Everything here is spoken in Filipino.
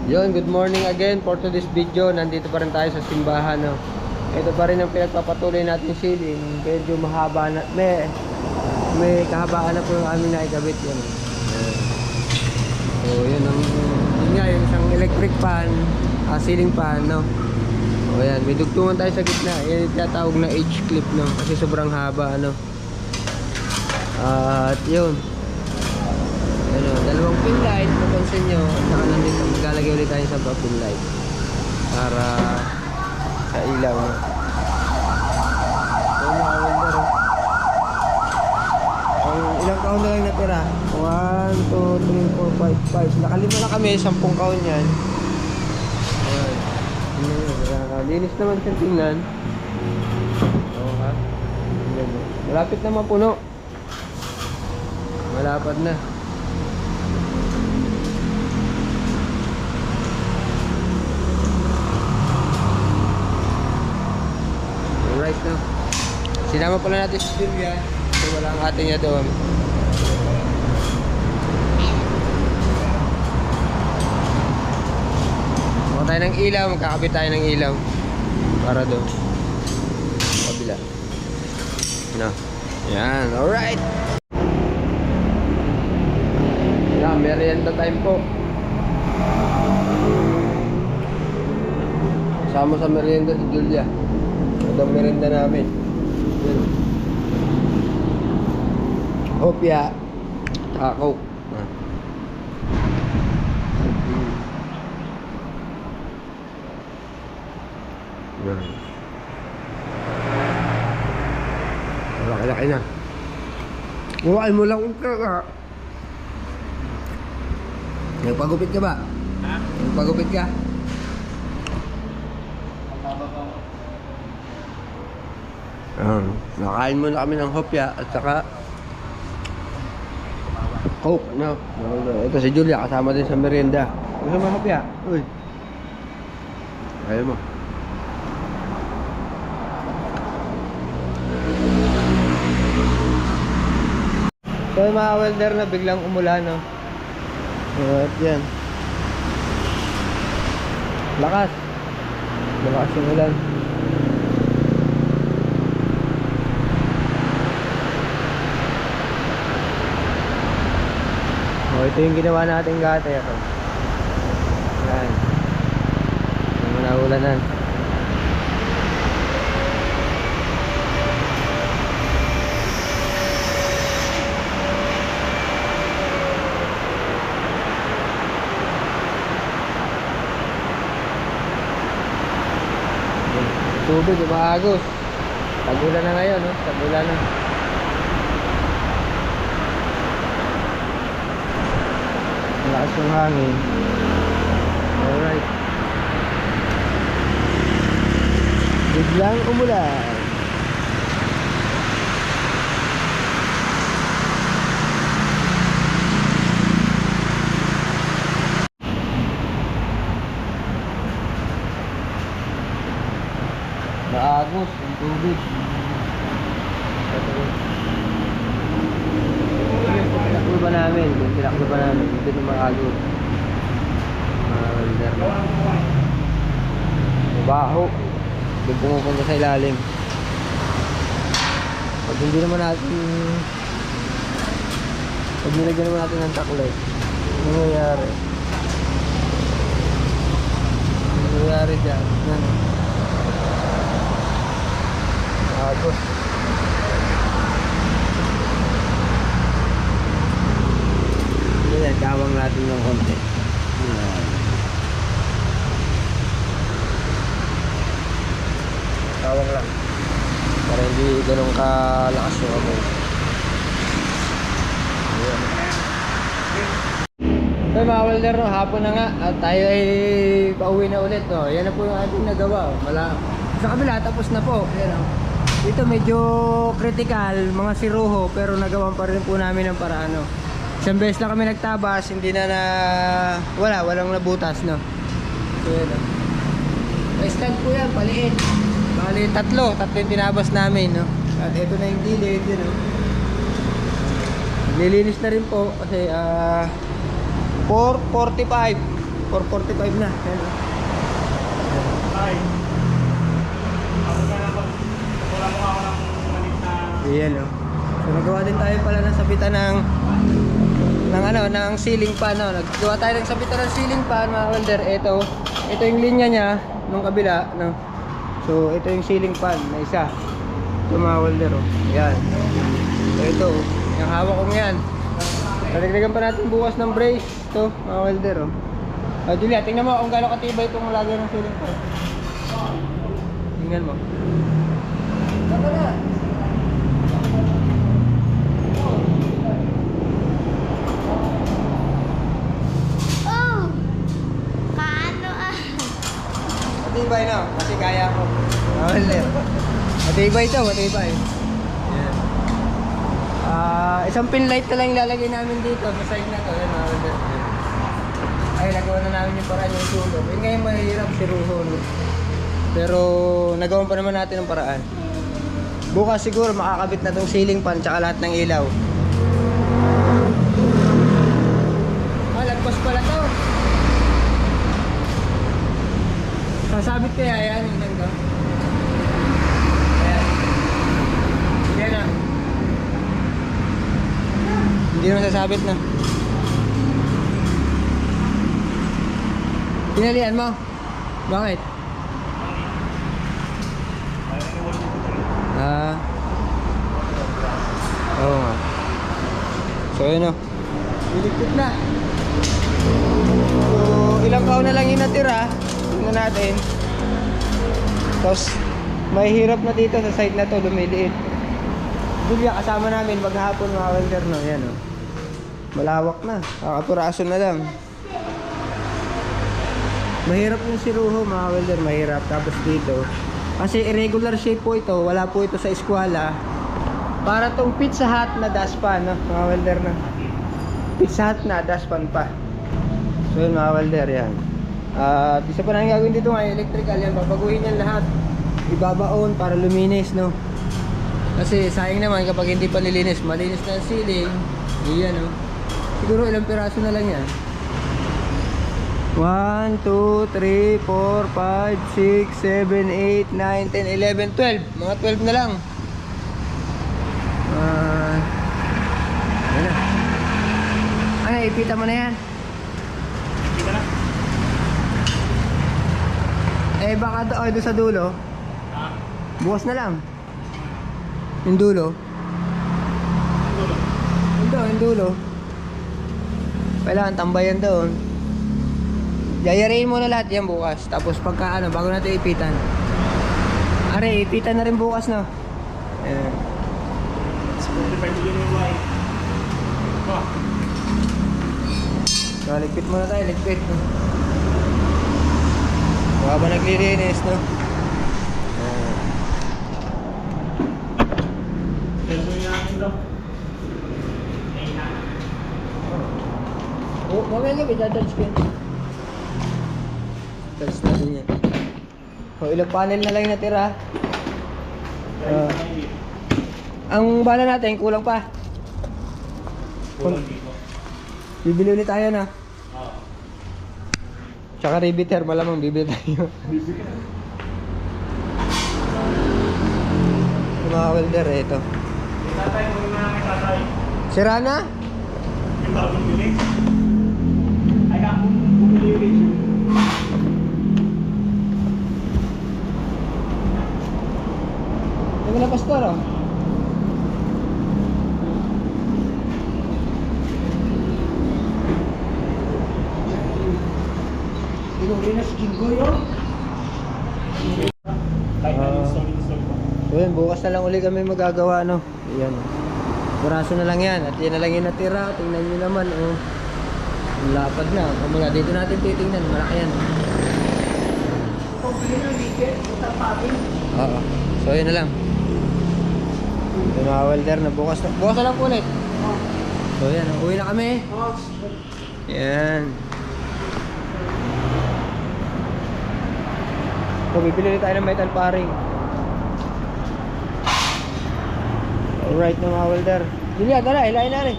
Yon, good morning again for today's video. Nandito pa rin tayo sa simbahan, no. Ito pa rin ang pinagpapatuloy natin ceiling. Medyo mahaba na, may kahabaan na po yung aming naikabit yan. So, yun nga, yung isang electric fan, ceiling fan, no. O yan, may dugtungan tayo sa gitna. Yan yung tinatawag na H-clip, no. Kasi sobrang haba, ano. At yun. Ano, dalawang pin light, mapansin nyo. At saka nandito, maglalagay ulit tayo sa pin light para sa ilaw, no. So, mga welder, oh. Ang ilang kahon na lang natira? 1, 2, 3, 4, 5, 5. Nakalima na kami, 10 kahon yan. Ayan. Linis naman siyang tingnan. Oo, ha? Malapit na mapuno. Malapad na. Alright na. Sinama pala natin si Julia. Kasi wala ang ate niya doon. Maka tayo ng ilaw. Magkakabit tayo ng ilaw. Para doon. Kabila. No. Yan. Alright. Yan. Merienda time po. Kasama sa merienda si Julia. Ito ang merienda namin. Yan. Hopya. Coke. Yan. Laki-laki na. Huwain mo lang ka. Nagpagupit ka ba? Ha? Nagpagupit ka? Nakain muna kami ng hopya at saka Coke, no? Ito si Julia, kasama din sa merienda. Gusto mo hopya? Uy. Ayaw mo. So yung mga welder na biglang umulan, no? At yan. Lakas. Malakas yung ulan. O, ito yung ginawa nating gate. Ito. Yan. Yung manaulanan. Tubig, umaagos. Tagulan na ngayon, no? Tagulan na. Malakas yung hangin. Alright. Biglang umulan. Naagos yung tubig. Pinakluba namin. Pinakluba namin. Hindi na maagos. Welder na. Mabaho. Hindi pumupunta sa ilalim. Pag hindi naman natin, pag nilagyan naman natin ng taklet, ano nangyayari? Ano nangyayari dyan? Ano? Agos. Yan, kawang natin ng konti. Kawang lang. Para hindi ganun kalakas yung amoy. Ayan. So mga welder, no, hapon na nga at tayo ay pauwi na ulit, no. Yan na po yung ating nagawa. Sa kabila, tapos na po. Ayan, no. Dito medyo critical, mga siruho, pero nagawan pa rin po namin ng paraan, no. Isang beses lang kami nagtabas, hindi walang nabutas, no. So yun, no. May stand po yan, paliit. Bali, tatlo yung tinabas namin, no. At ito na yung gilid, yun, no. Nilinis na rin po kasi 4:45 445 na. Ayan, oh. Ay. Ako ka na ba? Wala mo ako ng malit na... Ayan, oh. So nagawa din tayo pala ng sabitan ng ceiling fan, no. Naggawa tayo ng sabitan ng ceiling fan, mga welder. Ito yung linya niya nung kabila, no. So ito yung ceiling fan na isa. Ito mga welder, oh. Ayan. So ito, oh. Yung hawak kong yan. Dadagdagan pa natin bukas ng brace. Ito, mga welder, oh. Julia, tingnan mo kung gaano katibay itong lagyan ng ceiling fan. Tingnan mo. Tama na. Oh! Paano ah? Matibay na, kasi kaya ko. Welder. Matibay ito, matibay. Yan. Isang pin light na lang ilalagay namin dito sa side na to. Yan, mga welder. Ay, nagawa na namin yung paraan yung sulog. Yun ngayon mahirap si Ruho, no? Pero nagawa pa naman natin ang paraan. Bukas siguro makakabit na tong ceiling fan tsaka lahat ng ilaw. Lagpas pala to. Sasabit kaya yan yung nangga. Ayan. Ayan na. Hindi naman sasabit na. Pinalian mo? Bakit? Oo nga. So yun o. Iligpit na. So ilang kaon na lang yung natira. Tingnan natin. Tapos may hirap na dito sa side na to, lumiliit. Julia, kasama namin maghapon mga welder, no? Yan o. Malawak na. Kakapuraso na lang. Mahirap yung si Ruho, mga welder, mahirap. Tapos dito, kasi irregular shape po ito, wala po ito sa eskwela. Para tong Pizza Hut na dashpan, no? Mga welder na. Pizza Hut na dashpan pa. So yun mga welder, yan. At isa pa na yung gagawin dito nga, electrical yan. Babaguhin yan lahat. Ibabaon para luminis, no? Kasi sayang naman kapag hindi pa nilinis, malinis na ang ceiling. Iyan, no? Siguro ilang piraso na lang yan. 1, 2, 3, 4, 5, 6, 7, 8, 9, 10, 11, 12. Mga 12 na lang. Ayan na. Ano, ipita mo na yan? Kita na. Eh baka doon sa dulo. Ha? Bukas na lang. Yung dulo. Yung dulo. Kailangan tambayan doon. Yayariin mo na lahat yan bukas. Tapos pagka ano, bago natin ipitan. Are, ipitan na rin bukas, no? Ayan. 45 million yung white. Oh. So, ligpit muna tayo, ligpit, no? Baka ba naglilinis, no? Ayan. Peso yung akin daw. Oh, mamaya gabi, judge ko yun. Touch natin yan. O, ilang panel na lang yung natira. Ang bala natin, kulang pa. Kulang dito. Bibili ulit tayo na. Oo. Tsaka riveter, malamang bibili tayo. Yung mga welder, ito. Tatay, muna na namin tatay. Sira na? Yung bagong bilis. Ay, ako bumili ulit. Yung na pastor, oh. Kahit na-install ko. So yun, bukas na lang uli kami magagawa, no? Ayan. Buraso na lang yan. At yan na lang yung natira. Tingnan nyo naman, oh. Ang lapad na. Kumbaga, dito natin titingnan. Malaki yan. Oo. So yun na lang. Ito mga welder na bukas na. Bukas na lang po ulit. So yan, uwi na kami. Yan. So bibili ulit tayo ng metal paring. Alright na mga welder. Julia, tara, hilahin na rin.